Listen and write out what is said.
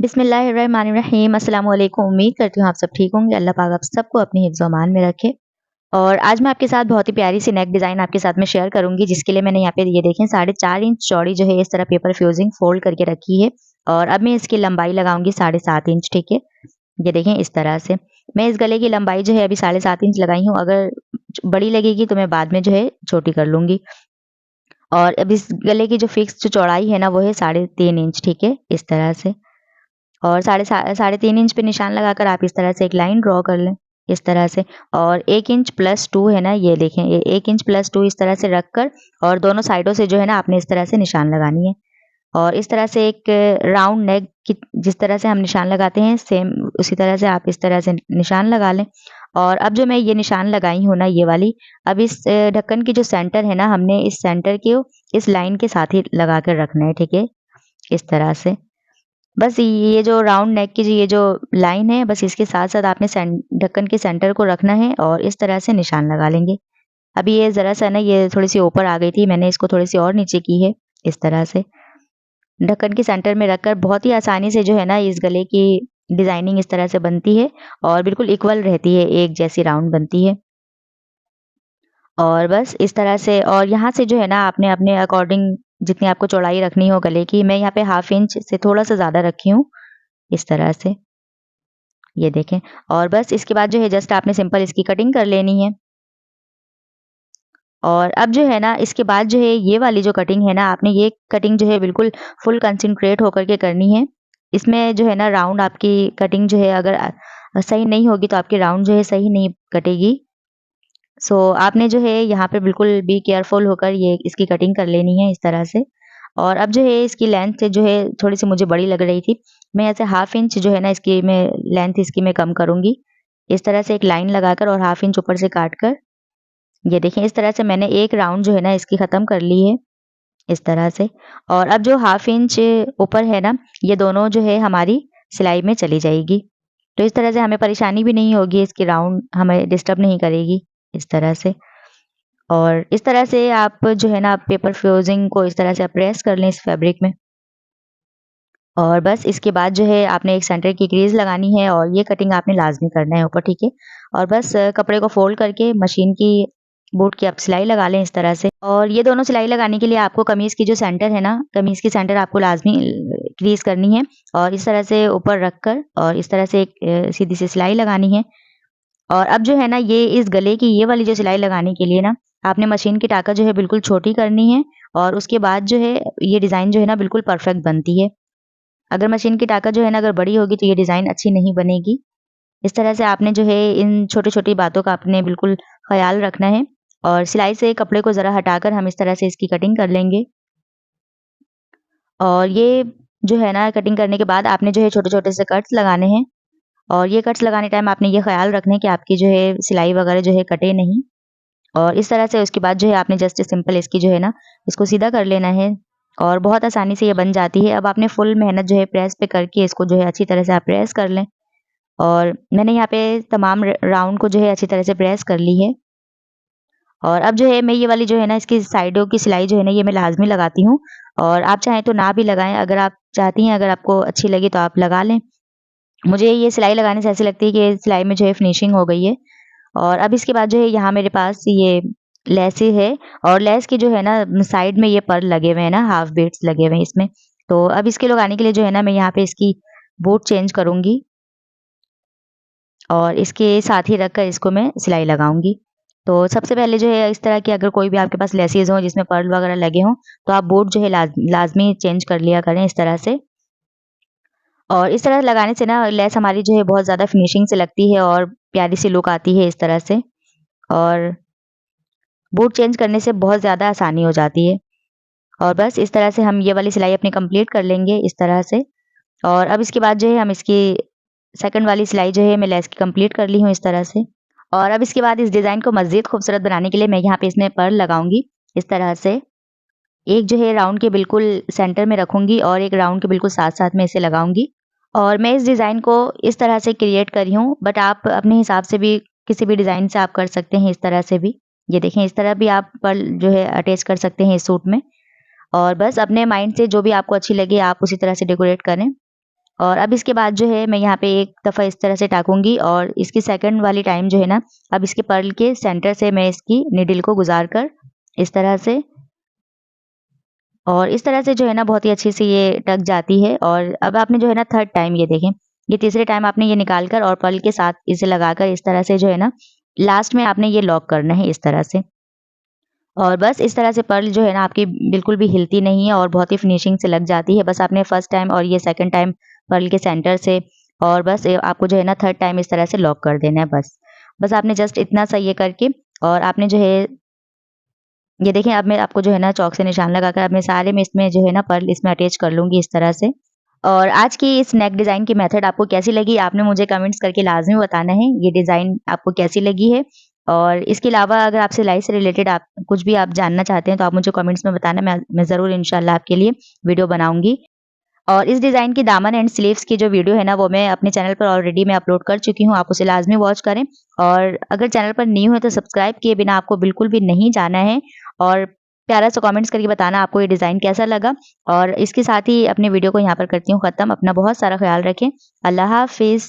बिस्मिल्लाहिर्रहमानिर्रहीम अस्सलाम वालेकुम। उम्मीद करती हूँ आप सब ठीक होंगे। अल्लाह पाक आप सबको अपनी हिफ्ज़ अमान में रखे। और आज मैं आपके साथ बहुत ही प्यारी सी नेक डिज़ाइन आपके साथ में शेयर करूँगी, जिसके लिए मैंने यहाँ पे ये देखें 4.5 इंच चौड़ी जो है इस तरह पेपर फ्यूजिंग फ़ोल्ड करके रखी है। और अब मैं इसकी लंबाई लगाऊँगी 7.5 इंच, ठीक है? ये देखें इस तरह से। मैं इस गले की लंबाई जो है अभी 7.5 इंच लगाई हूँ, अगर बड़ी लगेगी तो मैं बाद में जो है छोटी कर लूँगी। और अब इस गले की जो फिक्स जो चौड़ाई है ना वो है 3.5 इंच, ठीक है? इस तरह से। और 3.5 इंच पे निशान लगाकर आप इस तरह से एक लाइन ड्रॉ कर लें, इस तरह से। और 1 इंच प्लस 2 है ना, ये देखें, ये 1 इंच प्लस 2 इस तरह से रखकर और दोनों साइडों से जो है ना आपने इस तरह से निशान लगानी है। और इस तरह से एक राउंड नेक की जिस तरह से हम निशान लगाते हैं, सेम उसी तरह से आप इस तरह से निशान लगा लें। और अब जो मैं ये निशान लगाई हूँ ना ये वाली, अब इस ढक्कन की जो सेंटर है ना, हमने इस सेंटर को इस लाइन के साथ ही लगा कर रखना है, ठीक है? इस तरह से। बस ये जो राउंड नेक की ये जो लाइन है, बस इसके साथ-साथ आपने ढक्कन के सेंटर को रखना है और इस तरह से निशान लगा लेंगे। अभी ये ज़रा-सा ना ये थोड़ी-सी ऊपर आ गई थी, मैंने इसको थोड़ी-सी और नीचे की है, इस तरह से। ढक्कन के सेंटर में रखकर बहुत ही आसानी से जो है ना इस गले की डिज़ाइनिंग इस तरह से बनती है और बिल्कुल इक्वल रहती है, एक जैसी राउंड बनती है। और बस इस तरह से, और यहाँ से जो है ना आपने अपने अकॉर्डिंग जितनी आपको चौड़ाई रखनी हो गले की, मैं यहाँ पे हाफ इंच से थोड़ा-सा ज़्यादा रखी हूँ, इस तरह से। ये देखें। और बस इसके बाद जो है जस्ट आपने सिंपल इसकी कटिंग कर लेनी है। और अब जो है ना इसके बाद जो है ये वाली जो कटिंग है ना, आपने ये कटिंग जो है बिल्कुल फुल कंसंट्रेट होकर के करनी है। इसमें जो है ना राउंड आपकी कटिंग जो है अगर सही नहीं होगी तो आपकी राउंड जो है सही नहीं कटेगी। सो आपने जो है यहाँ पे बिल्कुल बी केयरफुल होकर ये इसकी कटिंग कर लेनी है, इस तरह से। और अब जो है इसकी लेंथ से जो है थोड़ी-सी मुझे बड़ी लग रही थी। मैं ऐसे हाफ इंच जो है ना इसकी मैं लेंथ इसकी मैं कम करूँगी। इस तरह से एक लाइन लगाकर और हाफ इंच ऊपर से काट कर, ये देखें इस तरह से मैंने एक राउंड जो है ना इसकी ख़त्म कर ली है, इस तरह से। और अब जो हाफ इंच ऊपर है ना, ये दोनों जो है हमारी सिलाई में चली जाएगी। तो इस तरह से हमें परेशानी भी नहीं होगी, इसकी राउंड हमें डिस्टर्ब नहीं करेगी, इस तरह से। और इस तरह से आप जो है ना पेपर फ्यूजिंग को इस तरह से आप प्रेस कर लें इस फैब्रिक में। और बस इसके बाद जो है आपने एक सेंटर की क्रीज़ लगानी है और ये कटिंग आपने लाज़मी करना है ऊपर, ठीक है? और बस कपड़े को फ़ोल्ड करके मशीन की बूट की आप सिलाई लगा लें, इस तरह से। और ये दोनों सिलाई लगाने के लिए आपको कमीज़ की जो सेंटर है ना, कमीज़ की सेंटर आपको लाज़मी क्रीज़ करनी है और इस तरह से ऊपर रखकर और इस तरह से एक सीधी सी सिलाई लगानी है। और अब जो है ना ये इस गले की ये वाली जो सिलाई लगाने के लिए ना, आपने मशीन की टाका जो है बिल्कुल छोटी करनी है और उसके बाद जो है ये डिज़ाइन जो है ना बिल्कुल परफ़ेक्ट बनती है। अगर मशीन की टाका जो है ना अगर बड़ी होगी तो ये डिज़ाइन अच्छी नहीं बनेगी। इस तरह से आपने जो है इन छोटी-छोटी बातों का आपने बिल्कुल ख़्याल रखना है। और सिलाई से कपड़े को ज़रा हटाकर हम इस तरह से इसकी कटिंग कर लेंगे। और ये जो है ना कटिंग करने के बाद आपने जो है छोटे-छोटे से कट्स लगाने हैं। और ये कट्स लगाने टाइम आपने ये ख़्याल रखना है कि आपकी जो है सिलाई वग़ैरह जो है कटे नहीं। और इस तरह से उसके बाद जो है आपने जस्ट सिंपल इसकी जो है ना इसको सीधा कर लेना है और बहुत आसानी से ये बन जाती है। अब आपने फुल मेहनत जो है प्रेस पे करके इसको जो है अच्छी तरह से आप प्रेस कर लें। और मैंने यहाँ पे तमाम राउंड को जो है अच्छी तरह से प्रेस कर ली है। और अब जो है मैं ये वाली जो है ना इसकी साइडों की सिलाई जो है ना ये मैं लाज़मी लगाती हूँ। और आप चाहें तो ना भी लगाएँ, अगर आप चाहती हैं, अगर आपको अच्छी लगे तो आप लगा लें। मुझे ये सिलाई लगाने से ऐसी लगती है कि सिलाई में जो है फिनिशिंग हो गई है। और अब इसके बाद जो है यहाँ मेरे पास ये लेसी है और लेस की जो है ना साइड में ये पर्ल लगे हुए हैं ना, हाफ बीट्स लगे हुए हैं इसमें। तो अब इसके लगाने के लिए जो है ना मैं यहाँ पे इसकी बूट चेंज करूँगी और इसके साथ ही रखकर इसको मैं सिलाई लगाऊँगी। तो सबसे पहले जो है इस तरह की अगर कोई भी आपके पास लेसेस हों जिसमें पर्ल वगैरह लगे हों, तो आप बूट जो है लाज़मी चेंज कर लिया करें, इस तरह से। और इस तरह लगाने से ना लेस हमारी जो है बहुत ज़्यादा फिनिशिंग से लगती है और प्यारी सी लुक आती है, इस तरह से। और बूट चेंज करने से बहुत ज़्यादा आसानी हो जाती है। और बस इस तरह से हम ये वाली सिलाई अपनी कंप्लीट कर लेंगे, इस तरह से। और अब इसके बाद जो है हम इसकी सेकंड वाली सिलाई जो है मैं लेस की कंप्लीट कर ली हूँ, इस तरह से। और अब इसके बाद इस डिज़ाइन को मज़ीद खूबसूरत बनाने के लिए मैं यहाँ पे इसमें पर्ल लगाऊँगी, इस तरह से। एक जो है राउंड के बिल्कुल सेंटर में रखूँगी और एक राउंड के बिल्कुल साथ-साथ में इसे लगाऊँगी। और मैं इस डिज़ाइन को इस तरह से क्रिएट करी हूँ, बट आप अपने हिसाब से भी किसी भी डिज़ाइन से आप कर सकते हैं, इस तरह से भी। ये देखें इस तरह भी आप पर्ल जो है अटैच कर सकते हैं इस सूट में। और बस अपने माइंड से जो भी आपको अच्छी लगे आप उसी तरह से डेकोरेट करें। और अब इसके बाद जो है मैं यहाँ पे एक दफ़ा इस तरह से टाँकूँगी और इसकी सेकंड वाली टाइम जो है ना, अब इसके पर्ल के सेंटर से मैं इसकी नीडल को गुज़ार कर इस तरह से और इस तरह से जो है ना बहुत ही अच्छे से ये टक जाती है। और अब आपने जो है ना थर्ड टाइम ये देखें, ये तीसरे टाइम आपने ये निकाल कर और पर्ल के साथ इसे लगाकर इस तरह से जो है ना, लास्ट में आपने ये लॉक करना है इस तरह से। और बस इस तरह से पर्ल जो है ना आपकी बिल्कुल भी हिलती नहीं है और बहुत ही फिनिशिंग से लग जाती है। बस आपने फर्स्ट टाइम और ये सेकंड टाइम पर्ल के सेंटर से और बस आपको जो है ना थर्ड टाइम इस तरह से लॉक कर देना है बस। बस आपने जस्ट इतना सा ये करके और आपने जो है ये देखें, अब मैं आपको जो है ना चॉक से निशान लगाकर अब मैं सारे में इसमें जो है ना पर्ल इसमें अटैच कर लूँगी इस तरह से। और आज की इस नेक डिज़ाइन की मेथड आपको कैसी लगी? आपने मुझे कमेंट्स करके लाज़मी बताना है, ये डिज़ाइन आपको कैसी लगी है? और इसके अलावा अगर आप सिलाई से रिलेटेड आप कुछ भी आप जानना चाहते हैं, तो आप मुझे कमेंट्स में बताना, मैं ज़रूर इंशाल्लाह आपके लिए वीडियो बनाऊँगी। और इस डिज़ाइन की दामन एंड स्लीव्स की जो वीडियो है ना, वो मैं अपने चैनल पर ऑलरेडी मैं अपलोड कर चुकी हूँ, आप उसे लाज़मी वॉच करें। और अगर चैनल पर न्यू हैं, तो सब्सक्राइब किए बिना आपको बिल्कुल भी नहीं जाना है और प्यारा सा कमेंट्स करके बताना आपको ये डिज़ाइन कैसा लगा। और इसके साथ ही अपने वीडियो को यहाँ पर करती हूँ ख़त्म। अपना बहुत सारा ख़्याल रखें। अल्लाह हाफ़िज़।